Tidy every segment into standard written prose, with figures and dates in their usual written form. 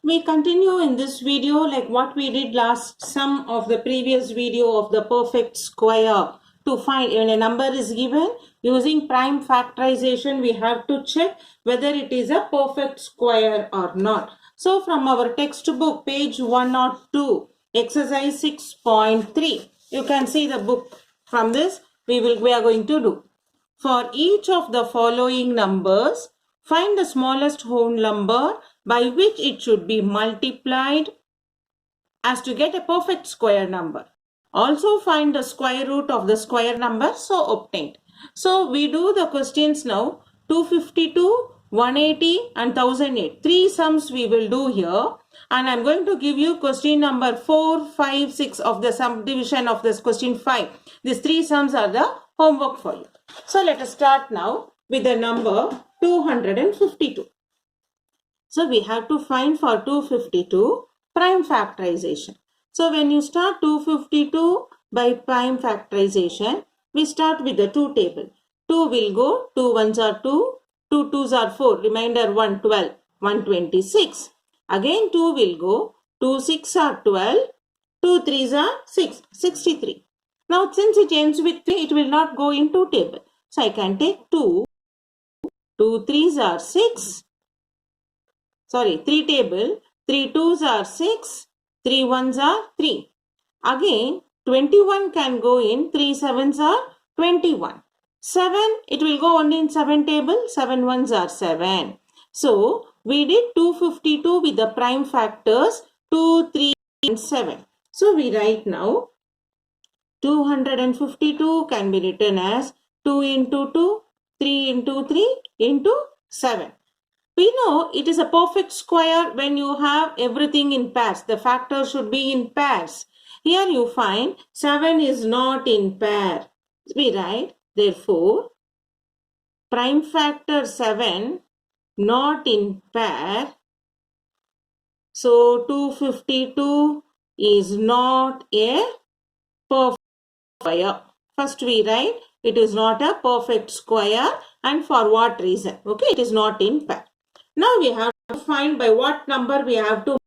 We continue in this video like what we did last sum of the previous video of the perfect square. To find when a number is given using prime factorization, we have to check whether it is a perfect square or not. So from our textbook page 102 exercise 6.3, you can see the book. From this we are going to do. For each of the following numbers, find the smallest whole number by which it should be multiplied as to get a perfect square number. Also find the square root of the square number so obtained. So we do the questions now. 252, 180 and 1008. Three sums we will do here. And I'm going to give you question number 4, 5, 6 of the subdivision of this question 5. These three sums are the homework for you. So let us start now with the number 252. So we have to find for 252 prime factorization. So when you start 252 by prime factorization, we start with the 2 table. 2 will go, 2 ones are 2, 2 twos are 4, remainder 1, 12, 126. Again 2 will go, 2 6 are 12, 2 threes are 6, 63. Now since it ends with 3, it will not go in 2 table. So I can take 2, 2 threes are 6, 3 table, 3 twos are 6, 3 ones are 3. Again, 21 can go in, 3 sevens are 21. 7, it will go only in 7 table, 7 ones are 7. So, we did 252 with the prime factors 2, 3 and 7. So, we write now 252 can be written as 2 into 2, 3 into 3 into 7. We know it is a perfect square when you have everything in pairs. The factors should be in pairs. Here you find 7 is not in pair. We write, therefore, prime factor 7 not in pair. So 252 is not a perfect square. First we write it is not a perfect square and for what reason. Okay, it is not in pair. Now we have to find by what number we have to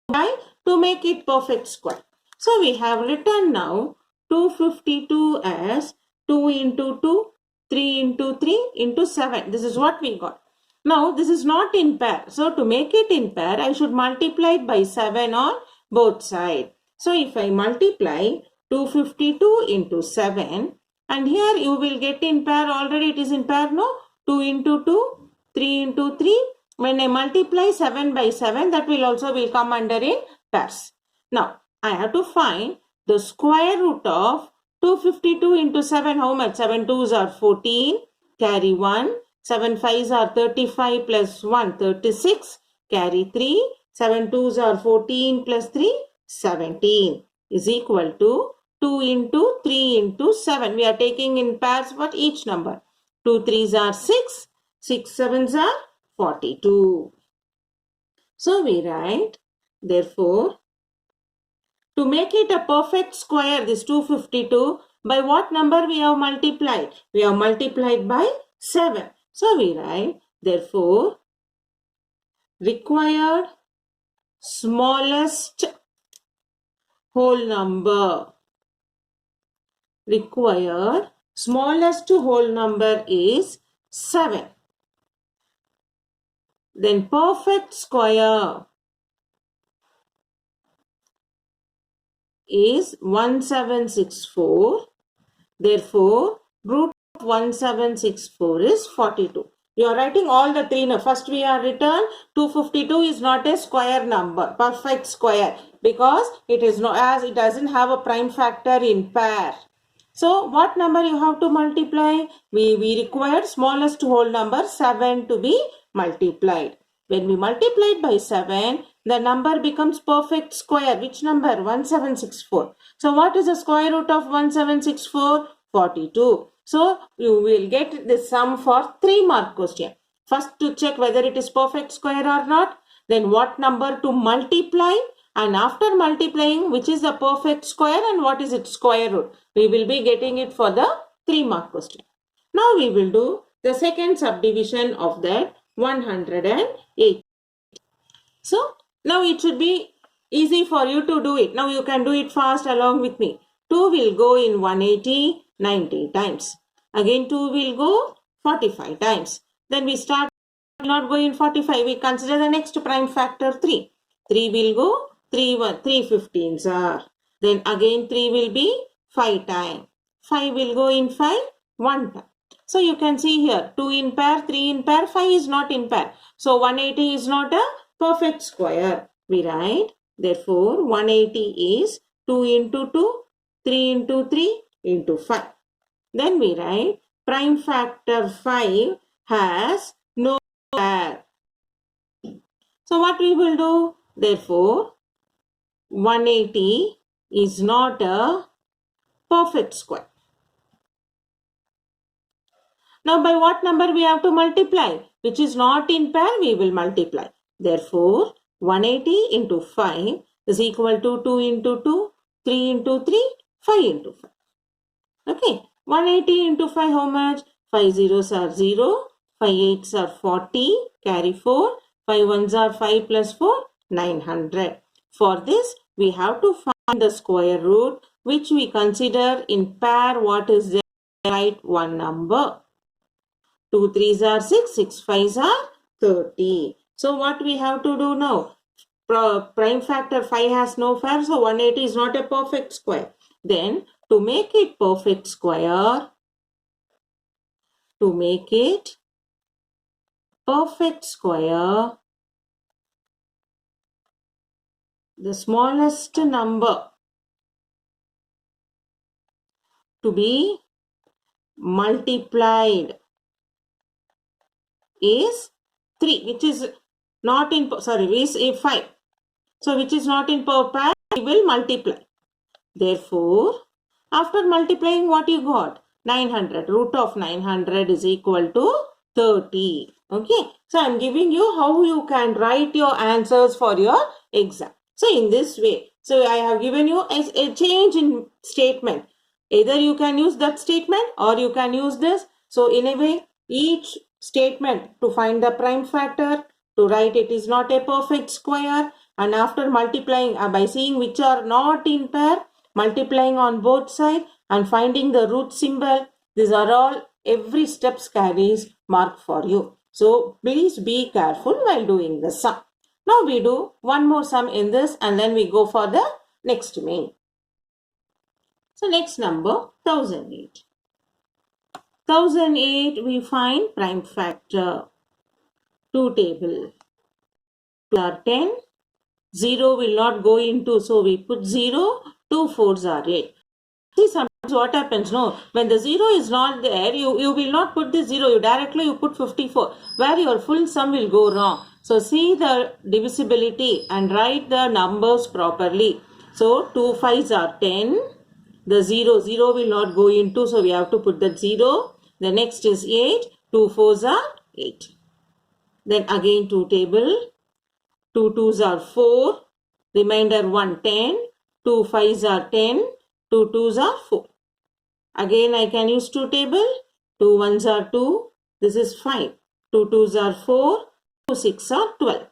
multiply to make it perfect square. So we have written now 252 as 2 into 2, 3 into 3 into 7. This is what we got. Now this is not in pair. So to make it in pair, I should multiply it by 7 on both sides. So if I multiply 252 into 7 and here you will get in pair, already it is in pair, no? 2 into 2, 3 into 3. When I multiply 7 by 7, that will also come under in pairs. Now, I have to find the square root of 252 into 7. How much? 7 twos are 14. Carry 1. 7 fives are 35 plus 1, 36. Carry 3. 7 twos are 14 plus 3, 17. Is equal to 2 into 3 into 7. We are taking in pairs for each number. 2 threes are 6. 6 sevens are 42. So we write, therefore, to make it a perfect square, this 252, by what number we have multiplied? We have multiplied by 7. So we write, therefore, required smallest whole number. Required smallest whole number is 7. Then perfect square is 1764. Therefore, root of 1764 is 42. You are writing all the three now. First we are written 252 is not a square number, perfect square, because it is not, as it doesn't have a prime factor in pair. So what number you have to multiply? We require smallest whole number 7 to be multiplied. When we multiply it by 7, the number becomes perfect square. Which number? 1764. So what is the square root of 1764? 42. So you will get the sum for 3 mark question. First to check whether it is perfect square or not. Then what number to multiply. And after multiplying, which is the perfect square and what is its square root. We will be getting it for the 3 mark question. Now we will do the second subdivision of that 108. So Now it should be easy for you to do it. Now you can do it fast along with me. 2 will go in 180 90 times. Again 2 will go 45 times. Then we start not go in 45. We consider the next prime factor 3. 3 will go 3 15s are. Then again 3 will be 5 times. 5 will go in 5 1 time. So you can see here 2 in pair, 3 in pair, 5 is not in pair. So 180 is not a perfect square. We write therefore 180 is 2 into 2, 3 into 3 into 5. Then we write prime factor 5 has no pair. So what we will do? Therefore 180 is not a perfect square. Now by what number we have to multiply? Which is not in pair, we will multiply. Therefore 180 into 5 is equal to 2 into 2, 3 into 3, 5 into 5. Okay, 180 into 5 how much? 5 zeros are 0, 5 8s are 40, carry 4, 5 1s are 5 plus 4, 900. For this, we have to find the square root which we consider in pair. What is the right one number? 2 3s are 6, 6 5s are 30. So what we have to do now? Prime factor 5 has no pair, so 180 is not a perfect square. Then to make it perfect square, the smallest number to be multiplied is 3, which is not in, is 5. So which is not in pair, we will multiply. Therefore, after multiplying, what you got? 900. Root of 900 is equal to 30. Okay. So I am giving you how you can write your answers for your exam. So in this way, so I have given you a change in statement. Either you can use that statement or you can use this. So in a way, each statement to find the prime factor, to write it is not a perfect square, and after multiplying by seeing which are not in pair, multiplying on both sides and finding the root symbol. These are all, every step carries mark for you. So please be careful while doing the sum. Now we do one more sum in this and then we go for the next main. So next number 1008. 1008 we find prime factor. 2 table. 2 are 10. 0 will not go into, so we put 0. 2 4s are 8. See, sometimes what happens, no, when the 0 is not there, you will not put the 0, you put 54, where your full sum will go wrong. So see the divisibility and write the numbers properly. So 2 5s are 10, the 0 will not go into, so we have to put that 0. The next is 8, 2 4s are 8. Then again 2 table, 2 2s are 4, remainder 1 10, 2 5s are 10, 2 2s are 4. Again I can use 2 table, 2 1s are 2, this is 5, 2 2s are 4, 2 6 are 12.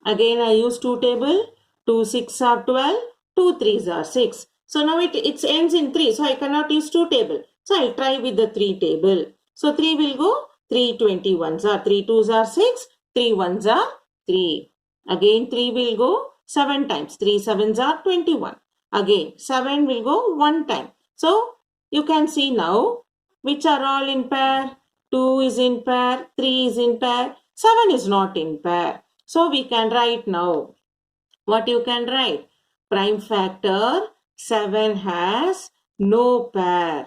Again I use 2 table, 2 6 are 12, 2 3s are 6. So now it ends in 3, so I cannot use 2 table. So I'll try with the 3 table. So 3 will go, 3 21s are, 3 2s are 6, 3 1s are 3. Again 3 will go 7 times, 3 7s are 21. Again 7 will go 1 time. So you can see now which are all in pair. 2 is in pair, 3 is in pair, 7 is not in pair. So we can write now. What you can write? Prime factor 7 has no pair.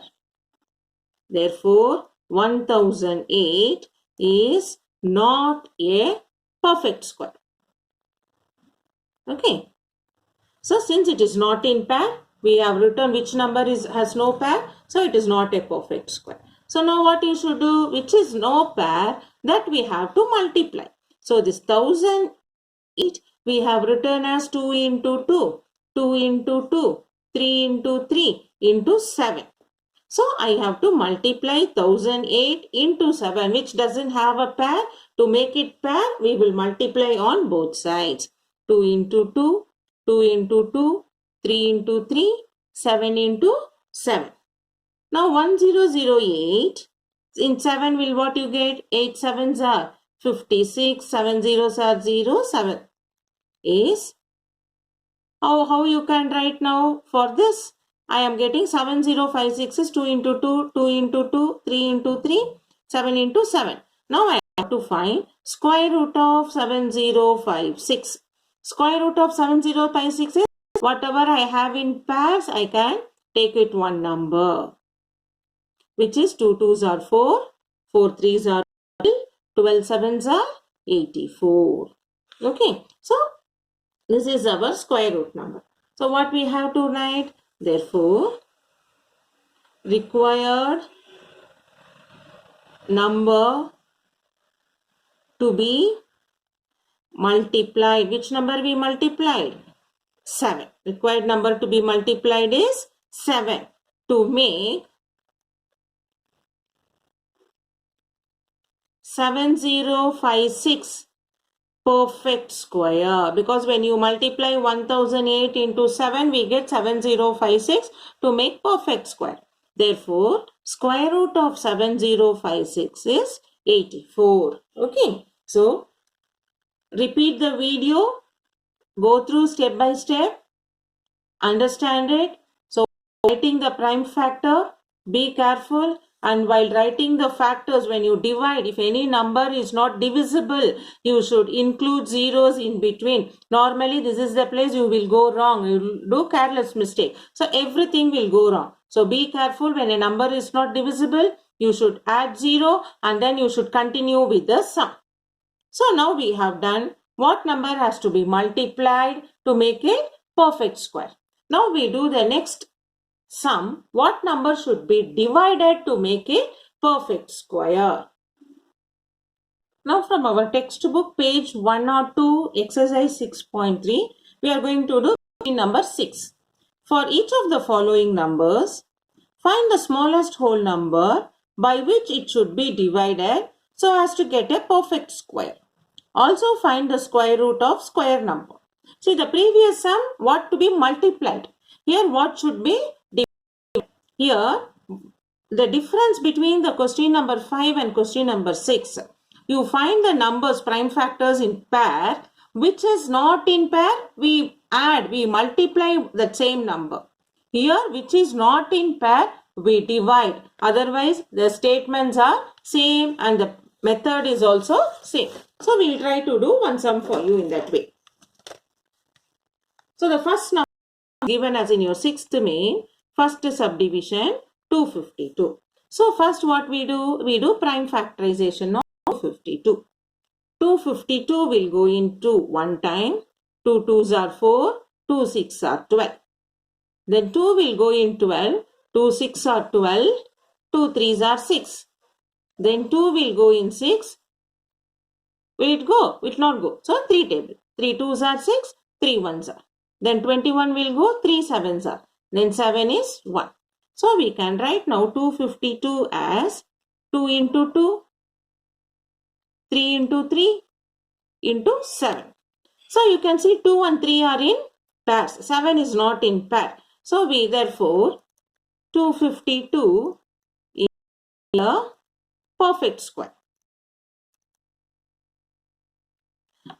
Therefore 1008 is not a perfect square. Okay. So since it is not in pair, we have written which number has no pair. So it is not a perfect square. So now what you should do, which is no pair, that we have to multiply. So this 1008 we have written as 2 into 2, 2 into 2, 3 into 3 into 7. So I have to multiply 1008 into 7, which doesn't have a pair. To make it pair, we will multiply on both sides. 2 into 2, 2 into 2, 3 into 3, 7 into 7. Now 1008, in 7 will what you get? 8 sevens are 56, 7 zeros are 0, 7 is. How you can write now for this? I am getting 7056 is 2 into 2, 2 into 2, 3 into 3, 7 into 7. Now I have to find square root of 7056. Square root of 7056 is whatever I have in pairs, I can take it one number, which is 2 2s are 4, 4 3s are 12 sevens are 84. Okay, so this is our square root number. So what we have to write? Therefore, required number to be multiplied. Which number we multiplied? 7. Required number to be multiplied is 7 to make 7056 perfect square, because when you multiply 1008 into 7, we get 7056 to make perfect square. Therefore, square root of 7056 is 84. Okay, so repeat the video, go through step by step, understand it. So writing the prime factor, be careful. And while writing the factors, when you divide, if any number is not divisible, you should include zeros in between. Normally, this is the place you will go wrong. You will do careless mistake. So everything will go wrong. So be careful. When a number is not divisible, you should add 0 and then you should continue with the sum. So now we have done what number has to be multiplied to make it perfect square. Now we do the next sum. What number should be divided to make it perfect square? Now from our textbook, page 102, exercise 6.3, we are going to do question number 6. For each of the following numbers, find the smallest whole number by which it should be divided so as to get a perfect square. Also find the square root of square number. See, the previous sum, what to be multiplied. Here what should be divided. Here, the difference between the question number 5 and question number 6, you find the numbers, prime factors in pair. Which is not in pair, we add, we multiply the same number. Here, which is not in pair, we divide. Otherwise, the statements are same and the method is also same. So, we will try to do one sum for you in that way. So, the first number given as in your 6th main, first subdivision 252. So first what we do prime factorization of 252. 252 will go into 1 time. 2 2s are 4, 2 6 are 12. Then 2 will go in 12, 2 6 are 12, 2 3s are 6. Then 2 will go in 6. Will it go? Will not go. So 3 table. 3 2s are 6, 3 1s are. Then 21 will go, 3 7s are. Then 7 is 1. So we can write now 252 as 2 into 2, 3 into 3 into 7. So you can see 2 and 3 are in pairs. 7 is not in pair. So we therefore 252 is a perfect square.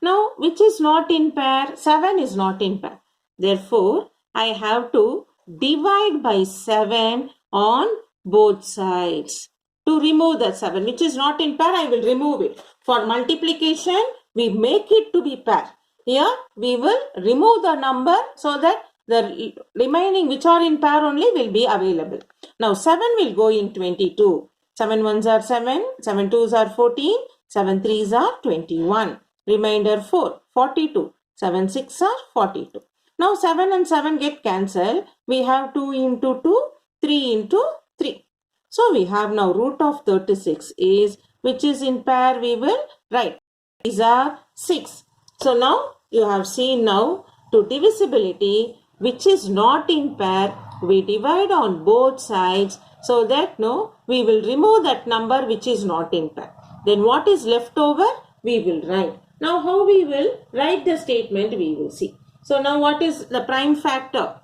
Now which is not in pair? 7 is not in pair. Therefore I have to divide by 7 on both sides. To remove the 7 which is not in pair, I will remove it. For multiplication, we make it to be pair. Here we will remove the number so that the remaining which are in pair only will be available. Now 7 will go in 22. 7 1s are 7, 7 2s are 14, 7 3s are 21. Remainder 4, 42. 7 6 are 42. Now 7 and 7 get cancelled. We have 2 into 2, 3 into 3. So we have now root of 36 is, which is in pair we will write. These are 6. So now you have seen now to divisibility which is not in pair, we divide on both sides so that no, we will remove that number which is not in pair. Then what is left over? We will write Now how we will write the statement we will see. So now what is the prime factor?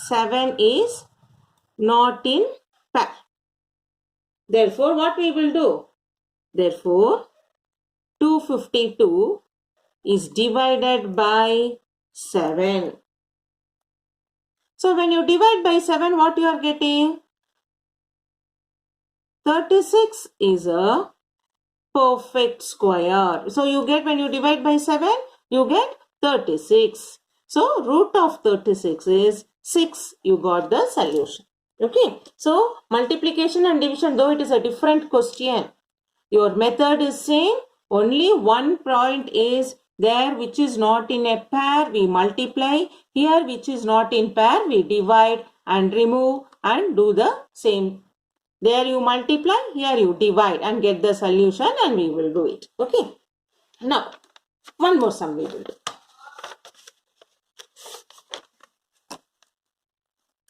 7 is not in pair. Therefore what we will do? Therefore 252 is divided by 7. So when you divide by 7, what you are getting? 36 is a perfect square. So you get, when you divide by 7, you get 36. So root of 36 is 6. You got the solution. Okay. So multiplication and division, though it is a different question, your method is same. Only one point is there which is not in a pair, we multiply. Here which is not in pair, we divide and remove and do the same. There you multiply, here you divide and get the solution, and we will do it. Okay. Now, one more sum we will do.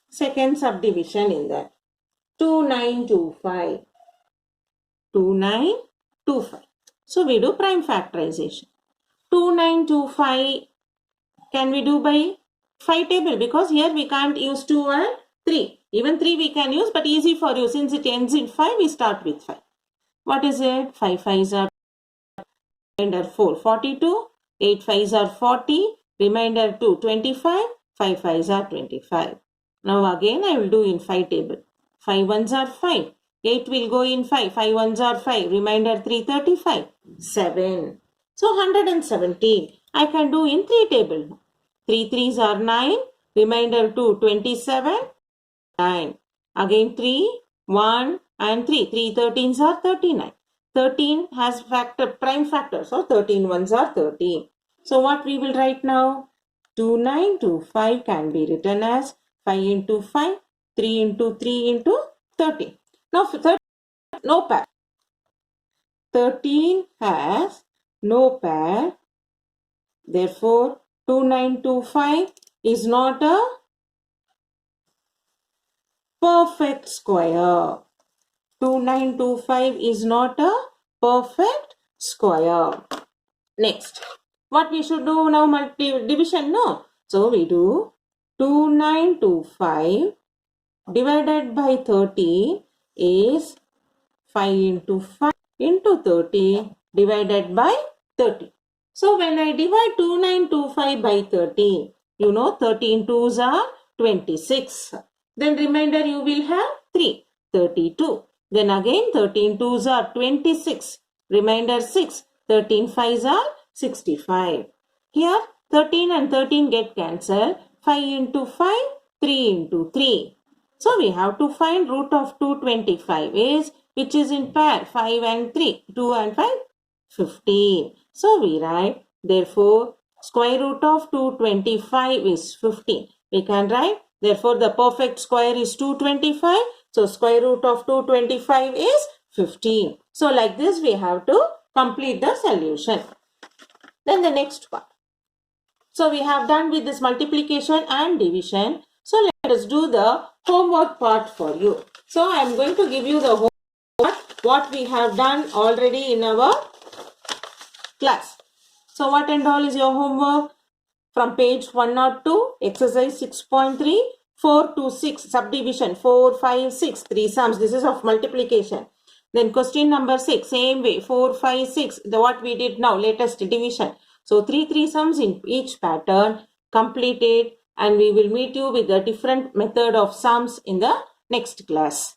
Second subdivision in that. 2925. 2925. So we do prime factorization. 2925 can we do by 5 table, because here we can't use 2 and 3. Even 3 we can use, but easy for you. Since it ends in 5, we start with 5. What is it? 5 5s are remainder 4, 42. 8 5s are 40. Remainder 2, 25. 5 5s are 25. Now again I will do in 5 table. 5 1s are 5. 8 will go in 5. 5 1s are 5. Remainder 3, 35. 7. So 117. I can do in 3 table. 3 3s are 9. Remainder 2, 27. 9. Again 3, 1 and 3. 3 13s are 39. 13 has factor, prime factor. So 13 ones are 13. So what we will write now? 2925 can be written as 5 into 5, 3 into 3 into 13. Now 13 no pair. 13 has no pair. Therefore 2925 is not a perfect square. 2925 is not a perfect square. Next, what we should do now? Division, no? So we do 2925 divided by 30 is 5 into 5 into 30 divided by 30. So when I divide 2925 by 30, you know 13 2s are 26. Then remainder you will have 3, 32. Then again 13 2s are 26. Remainder 6. 13 5s are 65. Here 13 and 13 get cancelled. 5 into 5, 3 into 3. So we have to find root of 225 is, which is in pair, 5 and 3. 2 and 5, 15. So we write, therefore square root of 225 is 15. We can write, therefore the perfect square is 225. So square root of 225 is 15. So like this we have to complete the solution. Then the next part. So we have done with this multiplication and division. So let us do the homework part for you. So I am going to give you the homework what we have done already in our class. So what and all is your homework? From page 102, exercise 6.3, 4 to 6, subdivision 4, 5, 6, 3 sums. This is of multiplication. Then question number 6, same way, 4, 5, 6, what we did now, latest division. So 3 sums in each pattern, complete it, and we will meet you with a different method of sums in the next class.